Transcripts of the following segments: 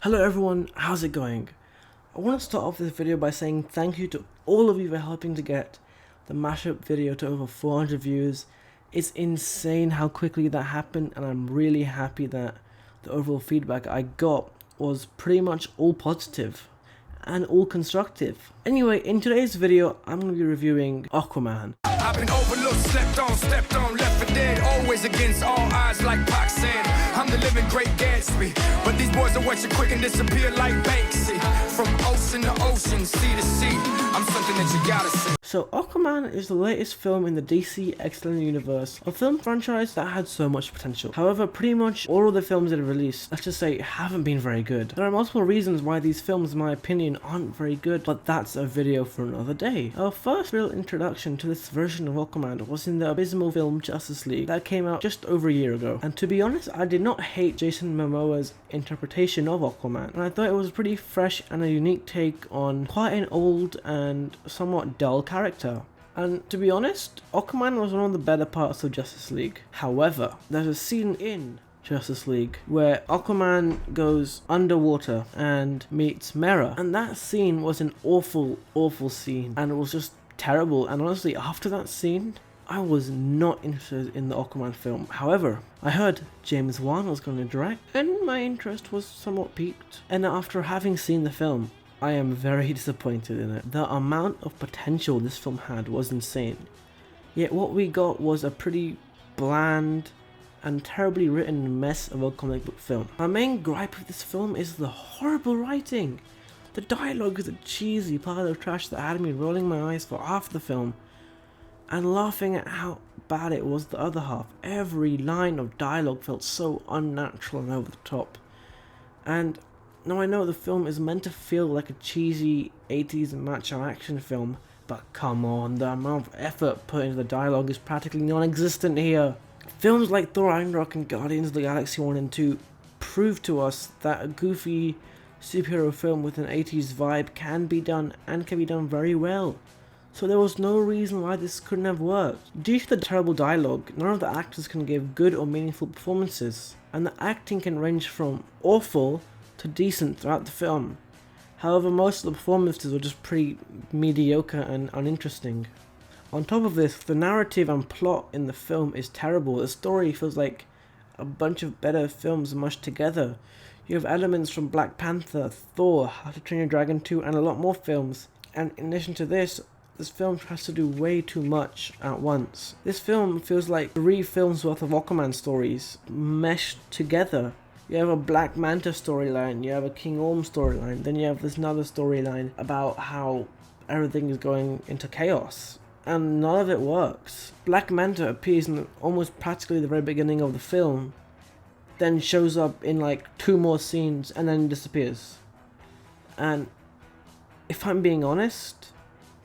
Hello everyone, how's it going? I want to start off this video by saying thank you to all of you for helping to get the mashup video to over 400 views. It's insane how quickly that happened, and I'm really happy that the overall feedback I got was pretty much all positive and all constructive. Anyway, in today's video I'm going to be reviewing Aquaman. I've been overlooked, slept on, stepped on, left for dead, always against all odds like Pac said. I'm the living great Gatsby, but these boys will watch you quick and disappear like Banksy. From ocean to ocean, sea to sea, I'm something that you gotta see. So Aquaman is the latest film in the DC Extended Universe, a film franchise that had so much potential. However, pretty much all of the films that have released, let's just say, haven't been very good. There are multiple reasons why these films, in my opinion, aren't very good, but that's a video for another day. Our first real introduction to this version of Aquaman was in the abysmal film Justice League that came out just over a year ago. And to be honest, I did not hate Jason Momoa's interpretation of Aquaman, and I thought it was pretty fresh and a unique take on quite an old and somewhat dull character. And to be honest, Aquaman was one of the better parts of Justice League. However, there's a scene in Justice League where Aquaman goes underwater and meets Mera, and that scene was an awful scene, and it was just terrible. And honestly, after that scene, I was not interested in the Aquaman film. However, I heard James Wan was going to direct, and my interest was somewhat piqued. And after having seen the film, I am very disappointed in it. The amount of potential this film had was insane. Yet what we got was a pretty bland and terribly written mess of a comic book film. My main gripe with this film is the horrible writing. The dialogue is a cheesy pile of trash that had me rolling my eyes for half the film and laughing at how bad it was the other half. Every line of dialogue felt so unnatural and over the top. And now I know the film is meant to feel like a cheesy 80s macho action film, but come on, the amount of effort put into the dialogue is practically non-existent here. Films like Thor Ragnarok and Guardians of the Galaxy 1 and 2 prove to us that a goofy superhero film with an 80s vibe can be done, and can be done very well. So there was no reason why this couldn't have worked. Due to the terrible dialogue, none of the actors can give good or meaningful performances, and the acting can range from awful to decent throughout the film. However, most of the performances were just pretty mediocre and uninteresting. On top of this, the narrative and plot in the film is terrible. The story feels like a bunch of better films mushed together. You have elements from Black Panther, Thor, How to Train Your Dragon 2, and a lot more films. And in addition to this film tries to do way too much at once. This film feels like 3 films worth of Aquaman stories meshed together. You have a Black Manta storyline, you have a King Orm storyline, then you have this another storyline about how everything is going into chaos, and none of it works. Black Manta appears in almost practically the very beginning of the film, then shows up in like 2 more scenes and then disappears. And if I'm being honest,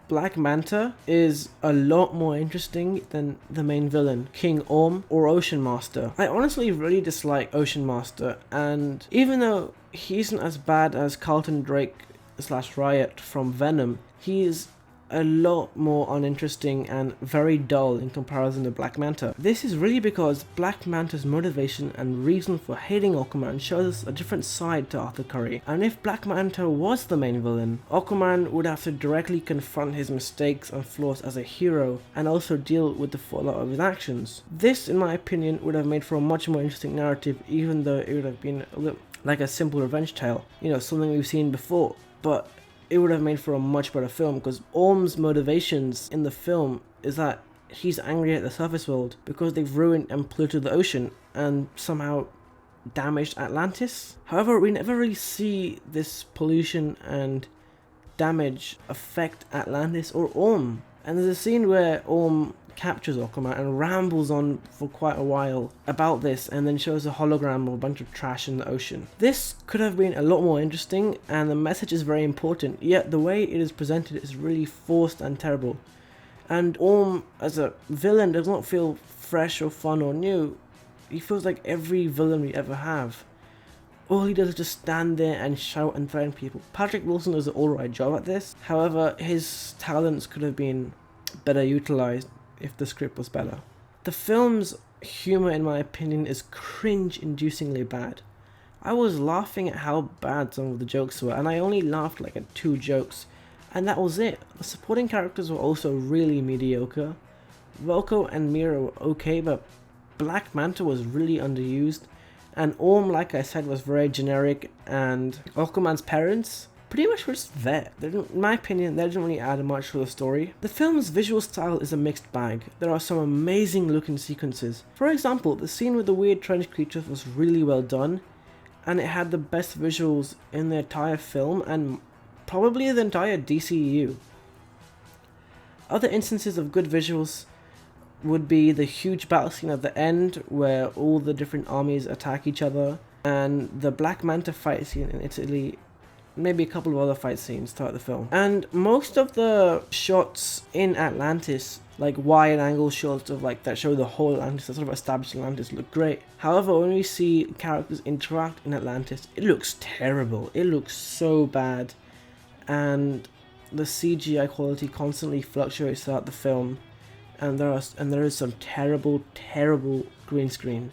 Black Manta is a lot more interesting than the main villain, King Orm or Ocean Master. I honestly really dislike Ocean Master, and even though he isn't as bad as Carlton Drake / Riot from Venom, he is a lot more uninteresting and very dull in comparison to Black Manta. This is really because Black Manta's motivation and reason for hating Aquaman shows us a different side to Arthur Curry. And if Black Manta was the main villain, Aquaman would have to directly confront his mistakes and flaws as a hero, and also deal with the fallout of his actions. This, in my opinion, would have made for a much more interesting narrative, even though it would have been a little like a simple revenge tale, something we've seen before. But it would have made for a much better film, because Orm's motivations in the film is that he's angry at the surface world because they've ruined and polluted the ocean and somehow damaged Atlantis. However, we never really see this pollution and damage affect Atlantis or Orm. And there's a scene where Orm captures Aquaman and rambles on for quite a while about this, and then shows a hologram of a bunch of trash in the ocean. This could have been a lot more interesting, and the message is very important, yet the way it is presented is really forced and terrible. And Orm as a villain does not feel fresh or fun or new. He feels like every villain we ever have. All he does is just stand there and shout and threaten people. Patrick Wilson does an alright job at this. However, his talents could have been better utilized if the script was better. The film's humor, in my opinion, is cringe-inducingly bad. I was laughing at how bad some of the jokes were, and I only laughed like at 2 jokes, and that was it. The supporting characters were also really mediocre. Volko and Mira were okay, but Black Manta was really underused, and Orm, like I said, was very generic, and Aquaman's parents pretty much were just there. In my opinion, they didn't really add much to the story. The film's visual style is a mixed bag. There are some amazing looking sequences. For example, the scene with the weird trench creatures was really well done, and it had the best visuals in the entire film, and probably the entire DCEU. Other instances of good visuals would be the huge battle scene at the end, where all the different armies attack each other, and the Black Manta fight scene in Italy, maybe a couple of other fight scenes throughout the film. And most of the shots in Atlantis, like wide angle shots of like that show the whole Atlantis, that sort of established Atlantis, look great. However, when we see characters interact in Atlantis, it looks terrible. It looks so bad, and the CGI quality constantly fluctuates throughout the film, and there is some terrible green screen.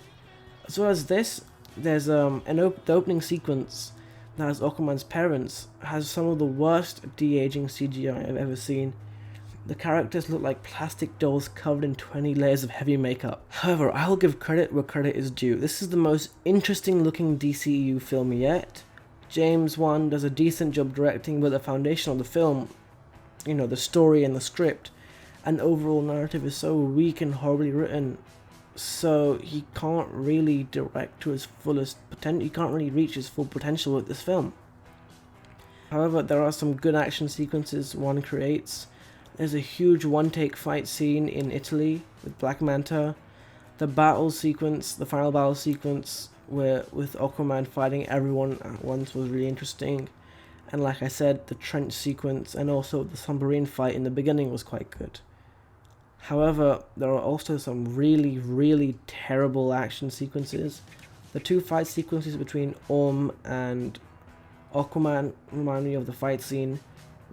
As well as this, there's the opening sequence that has Aquaman's parents has some of the worst de-aging CGI I've ever seen. The characters look like plastic dolls covered in 20 layers of heavy makeup. However, I'll give credit where credit is due. This is the most interesting looking DCEU film yet. James Wan does a decent job directing, but the foundation of the film, you know, the story and the script and overall narrative is so weak and horribly written, so he can't really direct to his fullest potential. He can't really reach his full potential with this film. However, there are some good action sequences Wan creates. There's a huge one-take fight scene in Italy with Black Manta. The battle sequence, the final battle sequence, where with Aquaman fighting everyone at once, was really interesting. And like I said, the trench sequence and also the submarine fight in the beginning was quite good. However, there are also some really terrible action sequences. The 2 fight sequences between Orm and Aquaman remind me of the fight scene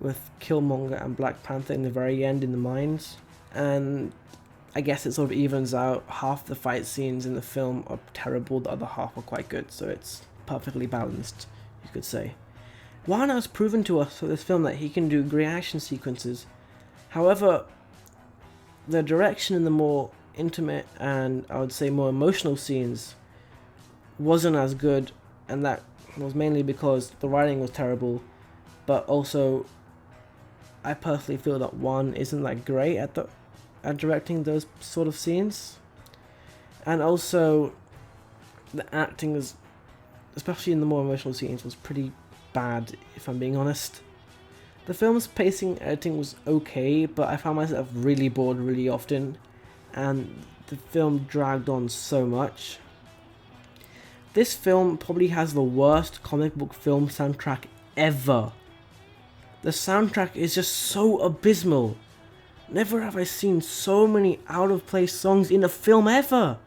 with Killmonger and Black Panther in the very end in the mines, and I guess it sort of evens out. Half the fight scenes in the film are terrible, the other half are quite good, so it's perfectly balanced, you could say. Wan has proven to us for this film that he can do great action sequences. However, the direction in the more intimate and I would say more emotional scenes wasn't as good, and that was mainly because the writing was terrible, but also I personally feel that Wan isn't that great at directing those sort of scenes. And also the acting is, especially in the more emotional scenes, was pretty bad, if I'm being honest. The film's pacing editing was okay, but I found myself really bored really often, and the film dragged on so much. This film probably has the worst comic book film soundtrack ever. The soundtrack is just so abysmal. Never have I seen so many out of place songs in a film ever.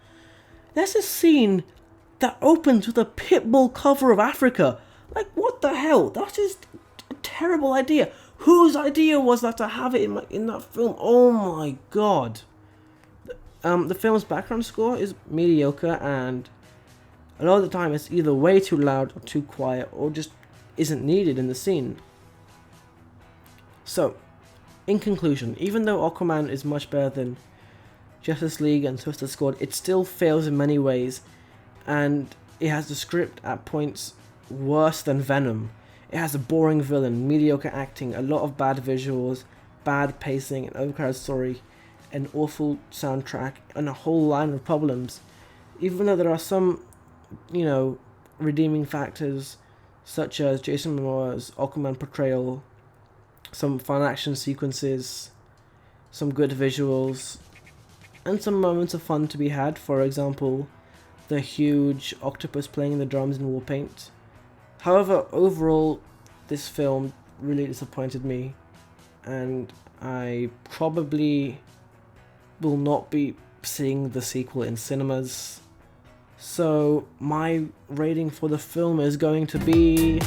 There's a scene that opens with a Pitbull cover of Africa. Like, what the hell? That's just a terrible idea. Whose idea was that to have it in that film? Oh my god. The film's background score is mediocre, and a lot of the time it's either way too loud or too quiet, or just isn't needed in the scene. So, in conclusion, even though Aquaman is much better than Justice League and Suicide Squad, it still fails in many ways, and it has the script at points worse than Venom. It has a boring villain, mediocre acting, a lot of bad visuals, bad pacing, an overcrowded story, an awful soundtrack, and a whole line of problems. Even though there are some, redeeming factors, such as Jason Momoa's Aquaman portrayal, some fun action sequences, some good visuals, and some moments of fun to be had. For example, the huge octopus playing the drums in war paint. However, overall, this film really disappointed me, and I probably will not be seeing the sequel in cinemas. So my rating for the film is going to be